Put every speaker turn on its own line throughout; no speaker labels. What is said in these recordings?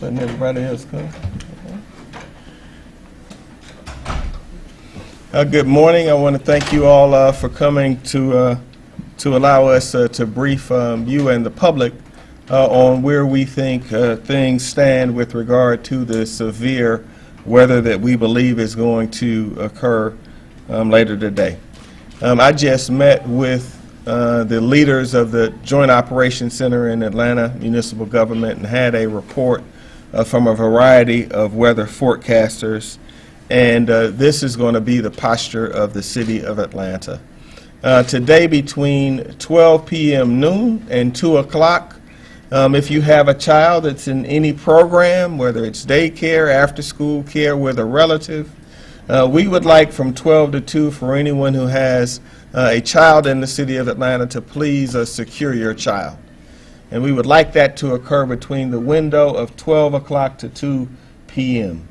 letting everybody else come. Good morning. I want to thank you all for coming to allow us to brief you and the public on where we think things stand with regard to the severe weather that we believe is going to occur later today. I just met with the leaders of the Joint Operations Center in Atlanta Municipal Government and had a report from a variety of weather forecasters, and this is going to be the posture of the city of Atlanta. Today between 12 p.m. noon and 2 o'clock, if you have a child that's in any program, whether it's daycare, after-school care with a relative, we would like from 12 to 2 for anyone who has a child in the city of Atlanta to please secure your child. And we would like that to occur between the window of 12 o'clock to 2 p.m.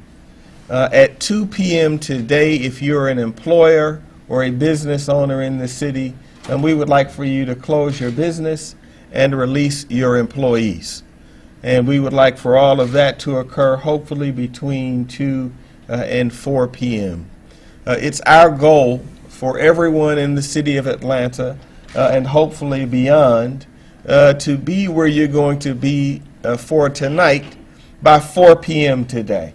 At 2 p.m. today, if you're an employer or a business owner in the city, we would like for you to close your business and release your employees. And we would like for all of that to occur hopefully between 2 and 4 p.m. It's our goal for everyone in the city of Atlanta and hopefully beyond to be where you're going to be for tonight by 4 p.m. today.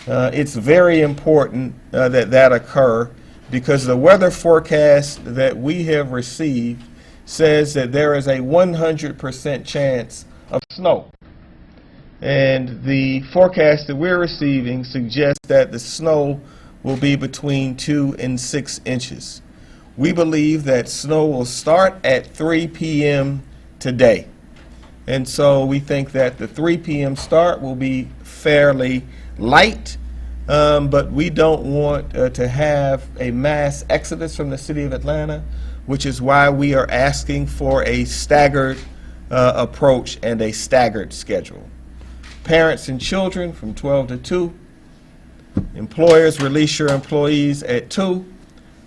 It's very important that occur because the weather forecast that we have received says that there is a 100% chance of snow. And the forecast that we're receiving suggests that the snow will be between 2 and 6 inches. We believe that snow will start at 3 p.m. today. And so we think that the 3 p.m. start will be fairly light, but we don't want to have a mass exodus from the city of Atlanta, which is why we are asking for a staggered approach and a staggered schedule. Parents and children from 12 to 2. Employers, release your employees at 2.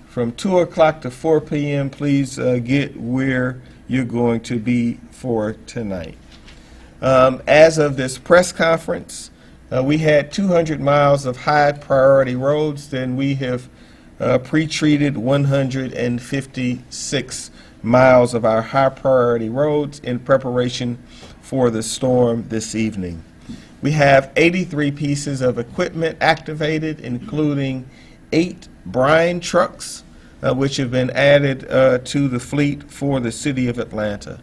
From 2 o'clock to 4 p.m., please get where you're going to be for tonight. As of this press conference, we had 200 miles of high priority roads, then we have pre-treated 156 miles of our high priority roads in preparation for the storm this evening. We have 83 pieces of equipment activated, including 8 brine trucks, which have been added to the fleet for the city of Atlanta.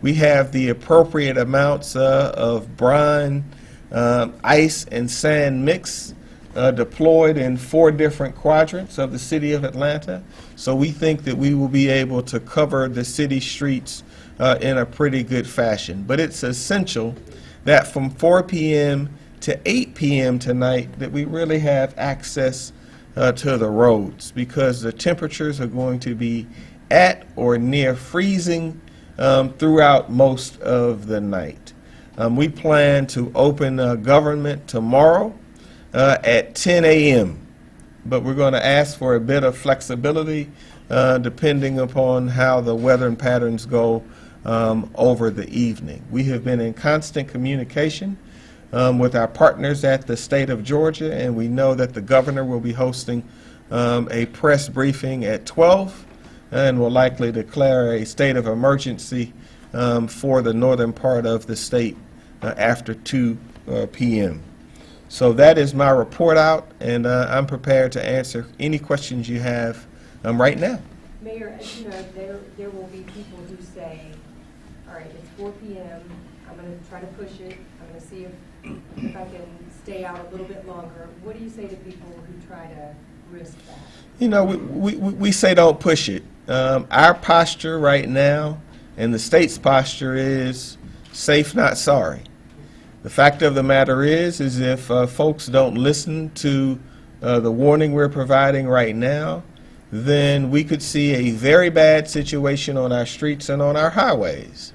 We have the appropriate amounts of brine, ice, and sand mix deployed in 4 different quadrants of the city of Atlanta. So we think that we will be able to cover the city streets in a pretty good fashion. But it's essential that from 4 p.m. to 8 p.m. tonight that we really have access to the roads, because the temperatures are going to be at or near freezing throughout most of the night. We plan to open government tomorrow at 10 a.m., but we're going to ask for a bit of flexibility depending upon how the weather and patterns go over the evening. We have been in constant communication with our partners at the state of Georgia, and we know that the governor will be hosting a press briefing at 12 and will likely declare a state of emergency for the northern part of the state after 2 p.m. So that is my report out, and I'm prepared to answer any questions you have right now.
Mayor, as you know, there will be people who say, all right, it's 4 p.m., I'm going to try to push it, I'm going to see if I can stay out a little bit longer. What do you say to people who try to risk that?
You know, we say don't push it. Our posture right now and the state's posture is safe, not sorry. The fact of the matter is if folks don't listen to the warning we're providing right now, then we could see a very bad situation on our streets and on our highways.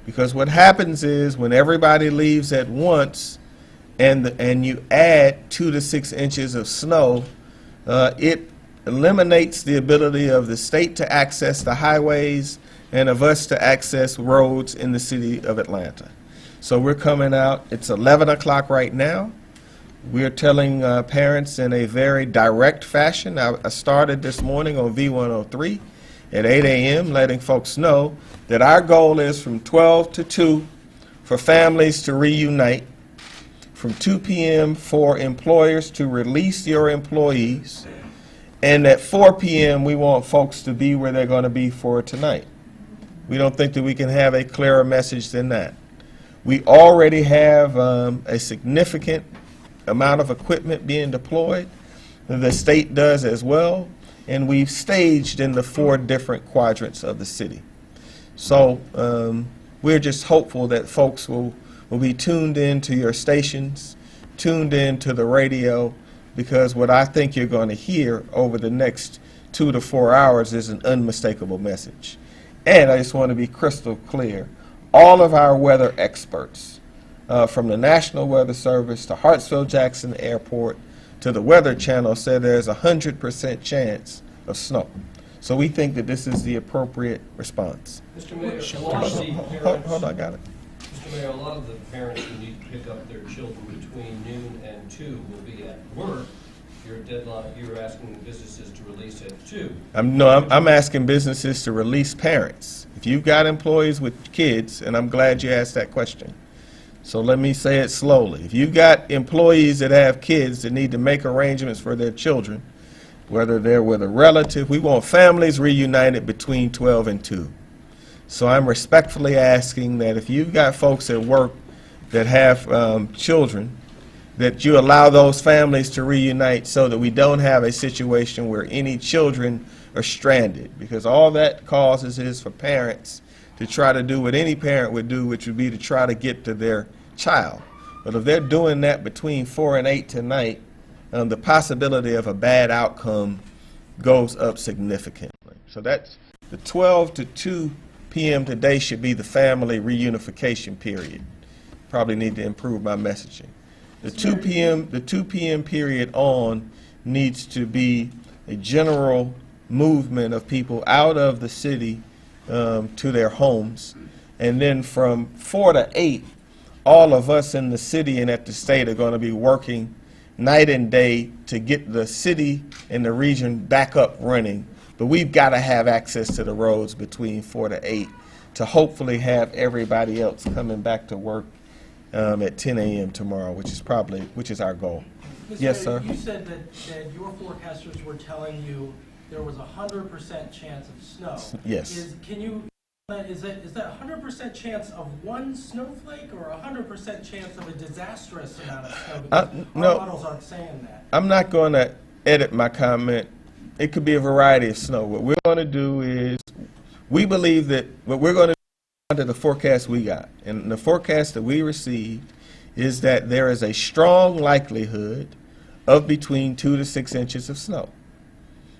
Because what happens is when everybody leaves at once and you add 2 to 6 inches of snow, it eliminates the ability of the state to access the highways and of us to access roads in the city of Atlanta. So we're coming out, it's 11 o'clock right now. We're telling parents in a very direct fashion. I started this morning on V103 at 8 a.m. letting folks know that our goal is from 12 to 2 for families to reunite, from 2 p.m. for employers to release your employees, and at 4 p.m. we want folks to be where they're going to be for tonight. We don't think that we can have a clearer message than that. We already have a significant amount of equipment being deployed. The state does as well, and we've staged in the 4 different quadrants of the city. So we're just hopeful that folks will be tuned in to your stations, tuned in to the radio, because what I think you're going to hear over the next 2 to 4 hours is an unmistakable message. And I just want to be crystal clear. All of our weather experts, from the National Weather Service to Hartsfield-Jackson Airport to the Weather Channel, said there's a 100% chance of snow. So we think that this is the appropriate response.
Mr. Mayor, a lot of the parents,
Hold on, I got it.
Mr. Mayor, a lot of the parents who need to pick up their children between noon and 2 will be at work. Your deadline, you're asking businesses to release at 2.
I'm asking businesses to release parents. If you've got employees with kids, and I'm glad you asked that question. So let me say it slowly. If you've got employees that have kids that need to make arrangements for their children, whether they're with a relative, we want families reunited between 12 and 2. So I'm respectfully asking that if you've got folks at work that have children, that you allow those families to reunite so that we don't have a situation where any children are stranded, because all that causes is for parents to try to do what any parent would do, which would be to try to get to their child. But if they're doing that between 4 and 8 tonight, the possibility of a bad outcome goes up significantly. So that's the 12 to 2 p.m. today should be the family reunification period. Probably need to improve my messaging. The 2 p.m. period on needs to be a general movement of people out of the city to their homes. And then from 4 to 8, all of us in the city and at the state are going to be working night and day to get the city and the region back up running. But we've got to have access to the roads between 4 to 8 to hopefully have everybody else coming back to work at 10 a.m. tomorrow, which is our goal.
Mr.
Yes, sir.
You said that your forecasters were telling you there was a 100% chance of snow.
Yes.
Is that 100% chance of one snowflake or a 100% chance of a disastrous amount of snow? Because
no.
our models aren't saying that.
I'm not going to edit my comment. It could be a variety of snow. What we're going to do is, we believe that what we're going to do under the forecast we got, and the forecast that we received is that there is a strong likelihood of between 2 to 6 inches of snow.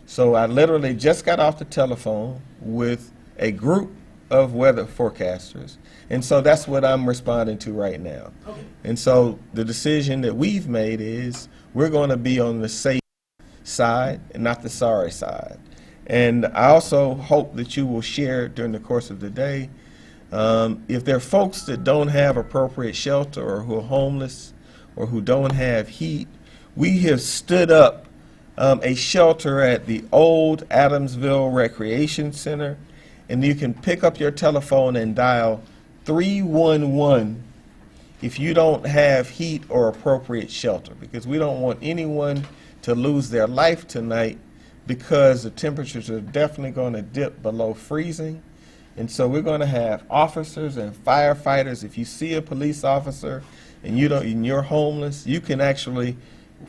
So I literally just got off the telephone with a group of weather forecasters, and so that's what I'm responding to right now.
Okay.
And so the decision that we've made is we're going to be on the safe side and not the sorry side. And I also hope that you will share during the course of the day, if there are folks that don't have appropriate shelter or who are homeless or who don't have heat, we have stood up a shelter at the old Adamsville Recreation Center, and you can pick up your telephone and dial 311 if you don't have heat or appropriate shelter, because we don't want anyone to lose their life tonight, because the temperatures are definitely going to dip below freezing. And so we're going to have officers and firefighters. If you see a police officer and you're homeless, you can actually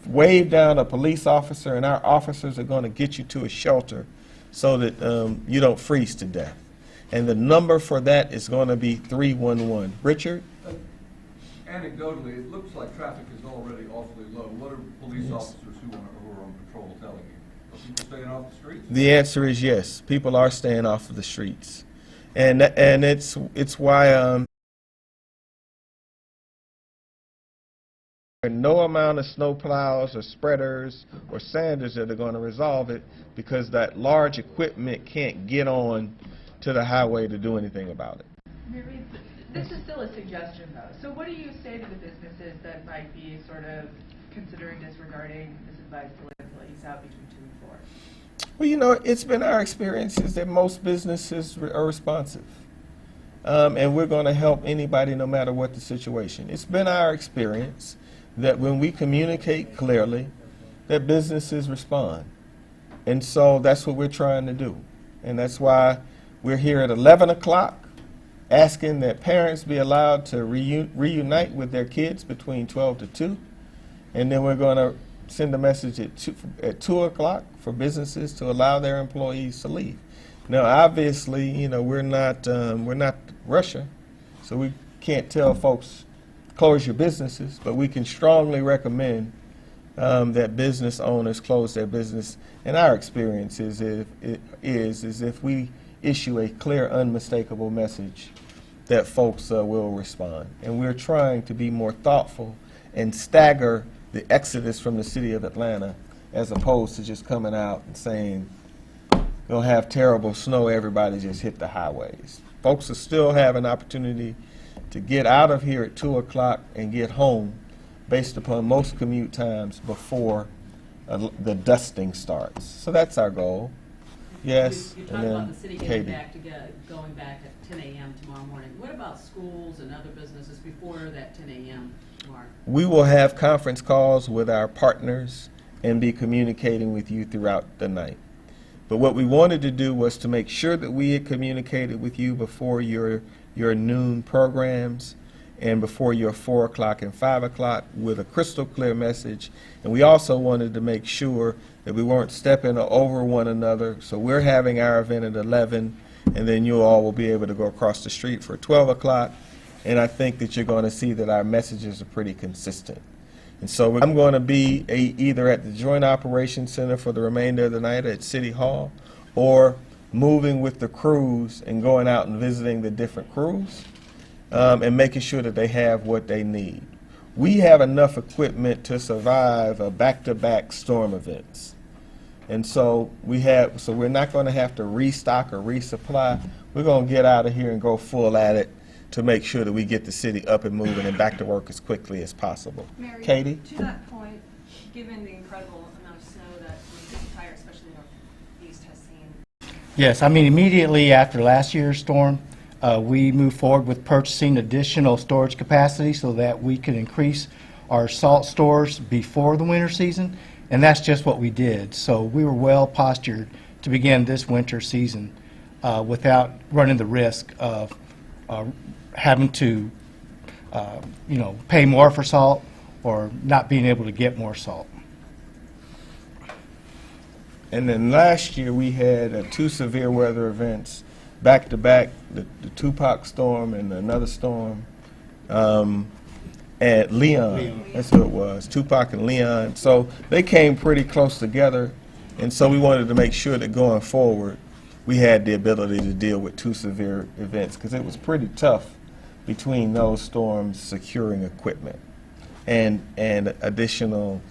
wave down a police officer, and our officers are going to get you to a shelter so that you don't freeze to death. And the number for that is going to be 311. Richard?
Anecdotally, it looks like traffic is already awfully low. What are police officers who are on patrol telling you? Are people staying off the streets?
The answer is yes. People are staying off of the streets. And it's why no amount of snow plows or spreaders or sanders that are going to resolve it, because that large equipment can't get on to the highway to do anything about it.
This is still a suggestion, though. So what do you say to the businesses that might be sort of considering disregarding this advice to let employees out between 2 and 4?
Well, you know, it's been our experience is that most businesses are responsive. And we're going to help anybody no matter what the situation. It's been our experience that when we communicate clearly, that businesses respond. And so that's what we're trying to do. And that's why we're here at 11 o'clock asking that parents be allowed to reunite with their kids between 12 to 2. And then we're going to send a message at 2 o'clock for businesses to allow their employees to leave. Now, obviously, you know, we're not Russia, so we can't tell folks close your businesses, but we can strongly recommend that business owners close their business. And our experience is if we issue a clear, unmistakable message, that folks will respond. And we're trying to be more thoughtful and stagger the exodus from the city of Atlanta, as opposed to just coming out and saying, we'll have terrible snow, everybody just hit the highways. Folks will still have an opportunity to get out of here at 2 o'clock and get home based upon most commute times before the dusting starts. So that's our goal. Yes.
You
and
talked
then
about the city
Katie.
going back at 10 a.m. tomorrow morning. What about schools and other businesses before that 10 a.m. mark?
We will have conference calls with our partners and be communicating with you throughout the night. But what we wanted to do was to make sure that we had communicated with you before your noon programs and before your 4 o'clock and 5 o'clock with a crystal clear message. And we also wanted to make sure that we weren't stepping over one another. So we're having our event at 11, and then you all will be able to go across the street for 12 o'clock. And I think that you're going to see that our messages are pretty consistent. And so I'm going to be either at the Joint Operations Center for the remainder of the night at City Hall, or moving with the crews and going out and visiting the different crews and making sure that they have what they need. We have enough equipment to survive a back-to-back storm events. And so we're not going to have to restock or resupply. We're going to get out of here and go full at it to make sure that we get the city up and moving and back to work as quickly as possible.
Mary,
Katie?
to that point, given the incredible amount of snow that the entire, especially Northeast, has seen.
Yes, I mean, immediately after last year's storm, we moved forward with purchasing additional storage capacity so that we could increase our salt stores before the winter season, and that's just what we did. So we were well postured to begin this winter season without running the risk of having to, pay more for salt or not being able to get more salt.
And then last year we had 2 severe weather events back to back, the Tupac storm and another storm at Leon. That's who it was, Tupac and Leon. So they came pretty close together, and so we wanted to make sure that going forward we had the ability to deal with 2 severe events, because it was pretty tough between those storms securing equipment and additional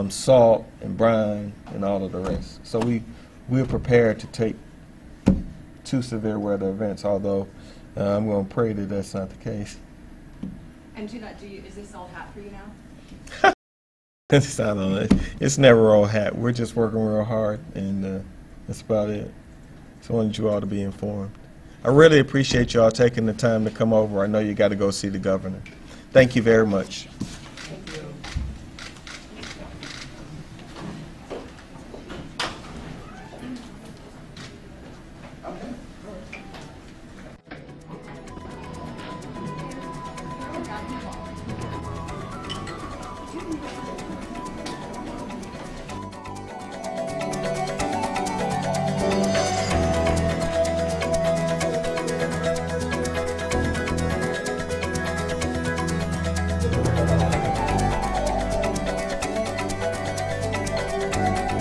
salt and brine and all of the rest. So we're prepared to take 2 severe weather events, although I'm going to pray that that's not the case.
And to that, is this all hat for you now?
It's not on it. It's never all hat. We're just working real hard, and that's about it. So I wanted you all to be informed. I really appreciate you all taking the time to come over. I know you got to go see the governor. Thank you very much.